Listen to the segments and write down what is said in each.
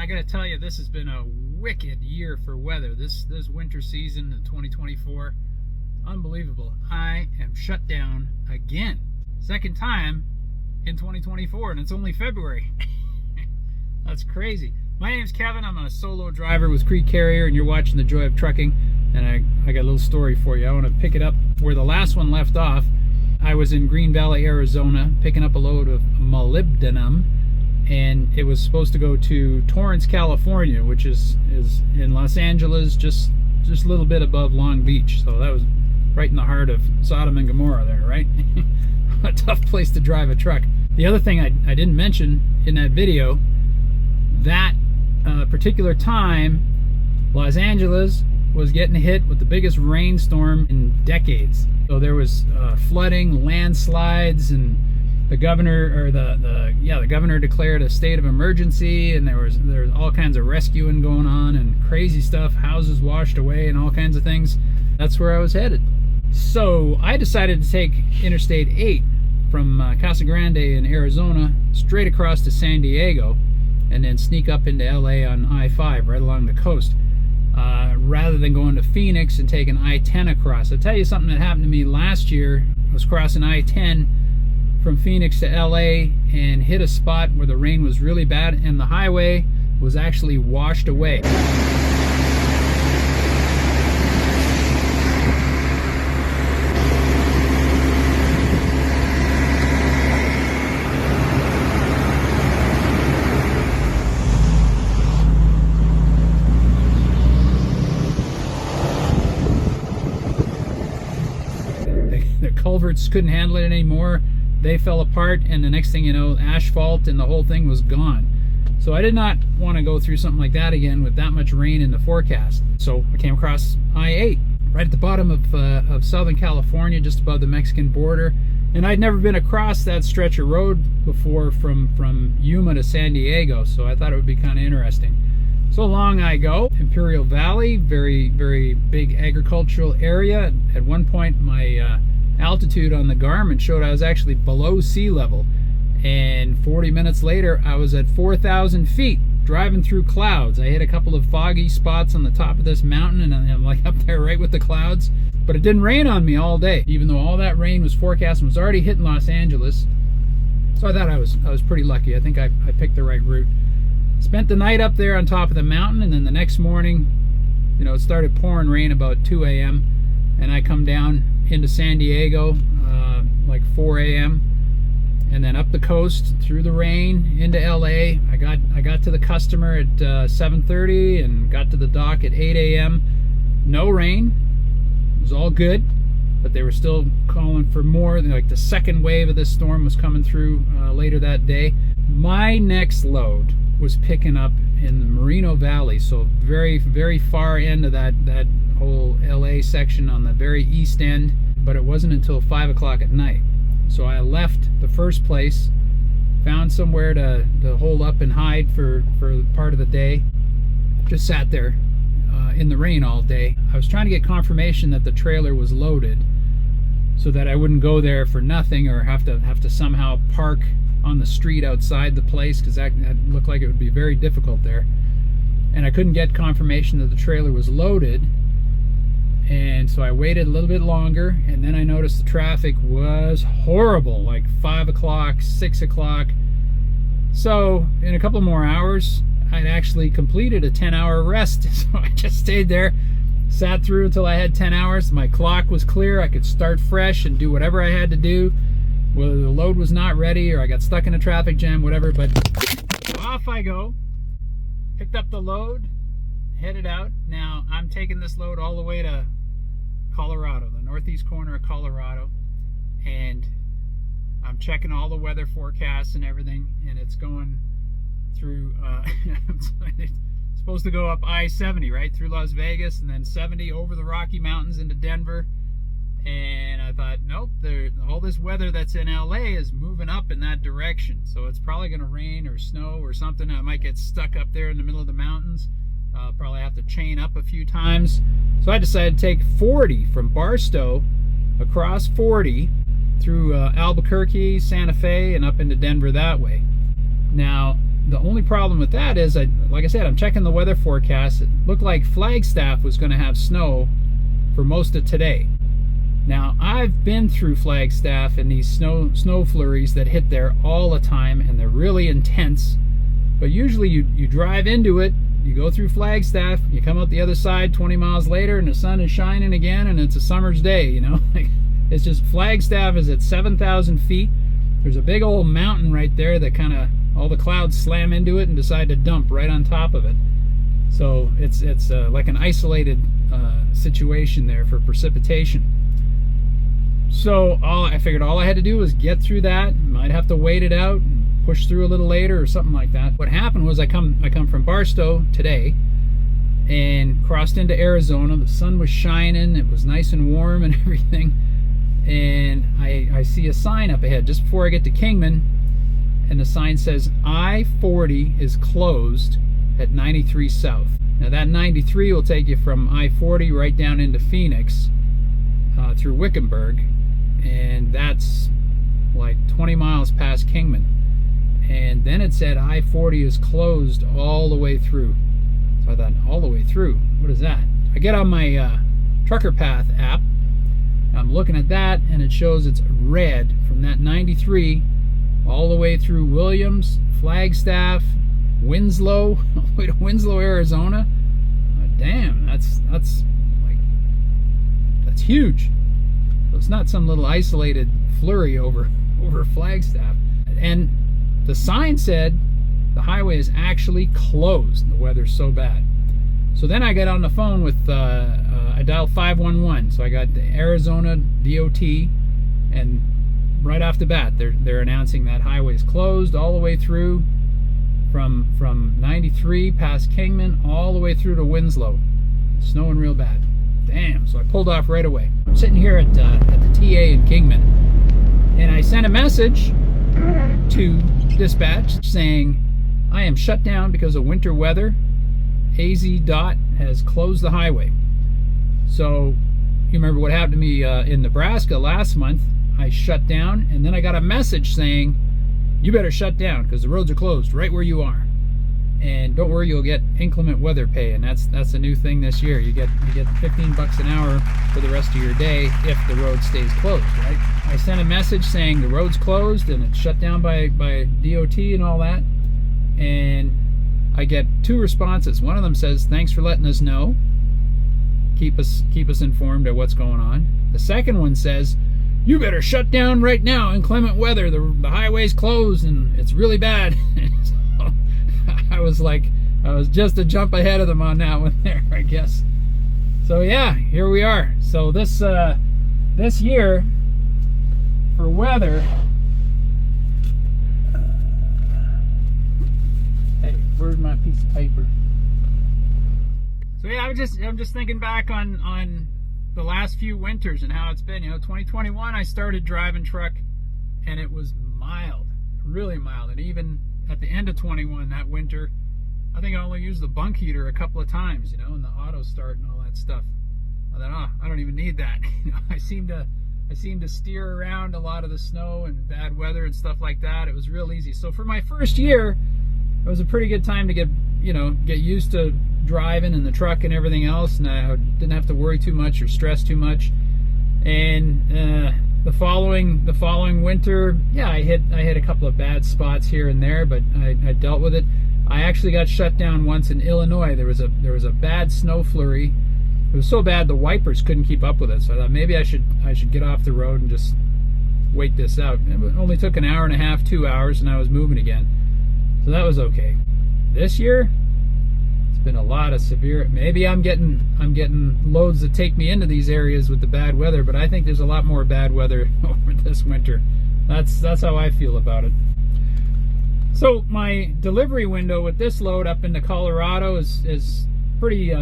I gotta tell you, this has been a wicked year for weather. This winter season in 2024, unbelievable. I am shut down again. Second time in 2024, and it's only February. That's crazy. My name's Kevin. I'm a solo driver with CRETE Carrier, and you're watching The Joy of Trucking. And I got a little story for you. I want to pick it up where the last one left off. I was in Green Valley, Arizona, picking up a load of molybdenum, and it was supposed to go to Torrance, California, which is in Los Angeles, just a little bit above Long Beach. So that was right in the heart of Sodom and Gomorrah there, right? A tough place to drive a truck. The other thing I didn't mention in that video, that particular time, Los Angeles was getting hit with the biggest rainstorm in decades. So there was flooding, landslides, and the governor, or the governor declared a state of emergency, and there was all kinds of rescuing going on and crazy stuff, houses washed away and all kinds of things. That's where I was headed. So I decided to take Interstate 8 from Casa Grande in Arizona straight across to San Diego, and then sneak up into LA on I-5 right along the coast, rather than going to Phoenix and taking I-10 across. I'll tell you something that happened to me last year. I was crossing I-10 from Phoenix to LA and hit a spot where the rain was really bad and the highway was actually washed away. The culverts couldn't handle it anymore. They fell apart, and the next thing you know, asphalt and the whole thing was gone. So I did not want to go through something like that again with that much rain in the forecast. So I came across I-8 right at the bottom of Southern California, just above the Mexican border. And I'd never been across that stretch of road before from Yuma to San Diego, so I thought it would be kind of interesting. So along I go. Imperial Valley, very, very big agricultural area. At one point, my altitude on the GARMIN showed I was actually below sea level, and 40 minutes later I was at 4,000 feet driving through clouds. I hit a couple of foggy spots on the top of this mountain, and I'm like up there right with the clouds, but it didn't rain on me all day, even though all that rain was forecast and was already hitting Los Angeles. So I thought I was pretty lucky. I think I picked the right route. Spent the night up there on top of the mountain, and then the next morning, you know, it started pouring rain about 2 a.m. and I come down into San Diego like 4 a.m. and then up the coast through the rain into LA. I got to the customer at 7:30 and got to the dock at 8 a.m. No rain. It was all good, but they were still calling for more. Like the second wave of this storm was coming through later that day. My next load was picking up in the Moreno Valley, so very, very far end of that whole LA section on the very east end, but it wasn't until 5 o'clock at night. So I left the first place, found somewhere to hold up and hide for part of the day. Just sat there in the rain all day. I was trying to get confirmation that the trailer was loaded so that I wouldn't go there for nothing or have to somehow park on the street outside the place, because that looked like it would be very difficult there. And I couldn't get confirmation that the trailer was loaded, and so I waited a little bit longer, and then I noticed the traffic was horrible, like 5 o'clock, 6 o'clock. So in a couple more hours, I'd actually completed a 10-hour rest. So I just stayed there, sat through until I had 10 hours. My clock was clear. I could start fresh and do whatever I had to do, whether the load was not ready or I got stuck in a traffic jam, whatever. But off I go. Picked up the load, headed out. Now I'm taking this load all the way to Colorado, the northeast corner of Colorado, and I'm checking all the weather forecasts and everything, and it's going through it's supposed to go up I-70 right through Las Vegas, and then 70 over the Rocky Mountains into Denver. And I thought, nope, all this weather that's in LA is moving up in that direction, so it's probably going to rain or snow or something. I might get stuck up there in the middle of the mountains. Probably have to chain up a few times. So I decided to take 40 from Barstow across 40 through Albuquerque, Santa Fe, and up into Denver that way. Now, the only problem with that is, like I said, I'm checking the weather forecast. It looked like Flagstaff was going to have snow for most of today. Now, I've been through Flagstaff and these snow flurries that hit there all the time, and they're really intense. But usually you drive into it, you go through Flagstaff, you come out the other side 20 miles later, and the sun is shining again, and it's a summer's day, you know? It's just, Flagstaff is at 7,000 feet. There's a big old mountain right there that kind of, all the clouds slam into it and decide to dump right on top of it. So it's like an isolated situation there for precipitation. So I figured all I had to do was get through that. Might have to wait it out, and push through a little later or something like that. What happened was I come from Barstow today and crossed into Arizona. The sun was shining. It was nice and warm and everything. And I see a sign up ahead just before I get to Kingman, and the sign says I-40 is closed at 93 South. Now that 93 will take you from I-40 right down into Phoenix through Wickenburg, and that's like 20 miles past Kingman. And then it said I-40 is closed all the way through. So I thought, all the way through? What is that? I get on my Trucker Path app. I'm looking at that, and it shows it's red from that 93 all the way through Williams, Flagstaff, Winslow, all the way to Winslow, Arizona. Damn, that's huge. So it's not some little isolated flurry over Flagstaff. And the sign said the highway is actually closed. The weather's so bad. So then I got on the phone with, I dialed 511. So I got the Arizona DOT, and right off the bat, they're announcing that highway is closed all the way through from 93 past Kingman all the way through to Winslow. It's snowing real bad. Damn, so I pulled off right away. I'm sitting here at the TA in Kingman, and I sent a message to dispatch saying, I am shut down because of winter weather. AZ DOT has closed the highway. So you remember what happened to me in Nebraska last month. I shut down, and then I got a message saying, you better shut down because the roads are closed right where you are. And don't worry, you'll get inclement weather pay, and that's a new thing this year. You get $15 an hour for the rest of your day if the road stays closed, right? I sent a message saying the road's closed and it's shut down by DOT and all that, and I get two responses. One of them says, thanks for letting us know. Keep us informed of what's going on. The second one says, you better shut down right now, inclement weather. The highway's closed and it's really bad. So I was just a jump ahead of them on that one there, I guess. So yeah, here we are. So this year for weather, hey, where's my piece of paper? So yeah, I'm just thinking back on the last few winters and how it's been. You know, 2021 I started driving truck and it was mild, really mild. And even at the end of 21, that winter, I think I only used the bunk heater a couple of times, you know, and the auto start and all that stuff. I thought, I don't even need that. You know, I seem to steer around a lot of the snow and bad weather and stuff like that. It was real easy. So for my first year, it was a pretty good time to get used to driving in the truck and everything else, and I didn't have to worry too much or stress too much. And the following winter, yeah, I hit a couple of bad spots here and there, but I dealt with it. I actually got shut down once in Illinois. There was a bad snow flurry. It was so bad the wipers couldn't keep up with it. So I thought maybe I should get off the road and just wait this out. It only took an hour and a half, 2 hours, and I was moving again. So that was okay. This year, it's been a lot of severe. Maybe I'm getting loads that take me into these areas with the bad weather, but I think there's a lot more bad weather over this winter. That's how I feel about it. So my delivery window with this load up into Colorado is pretty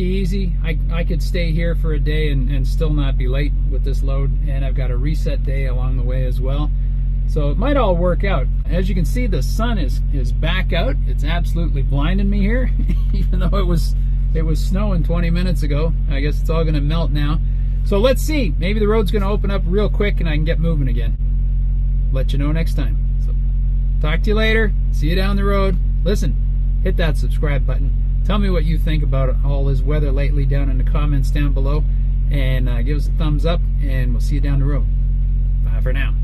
easy. I could stay here for a day and still not be late with this load, and I've got a reset day along the way as well. So it might all work out. As you can see, the sun is back out. It's absolutely blinding me here, even though it was snowing 20 minutes ago. I guess it's all going to melt now. So let's see. Maybe the road's going to open up real quick and I can get moving again. Let you know next time. So Talk to you later. See you down the road. Listen, hit that subscribe button. Tell me what you think about all this weather lately down in the comments down below. And give us a thumbs up, and we'll see you down the road. Bye for now.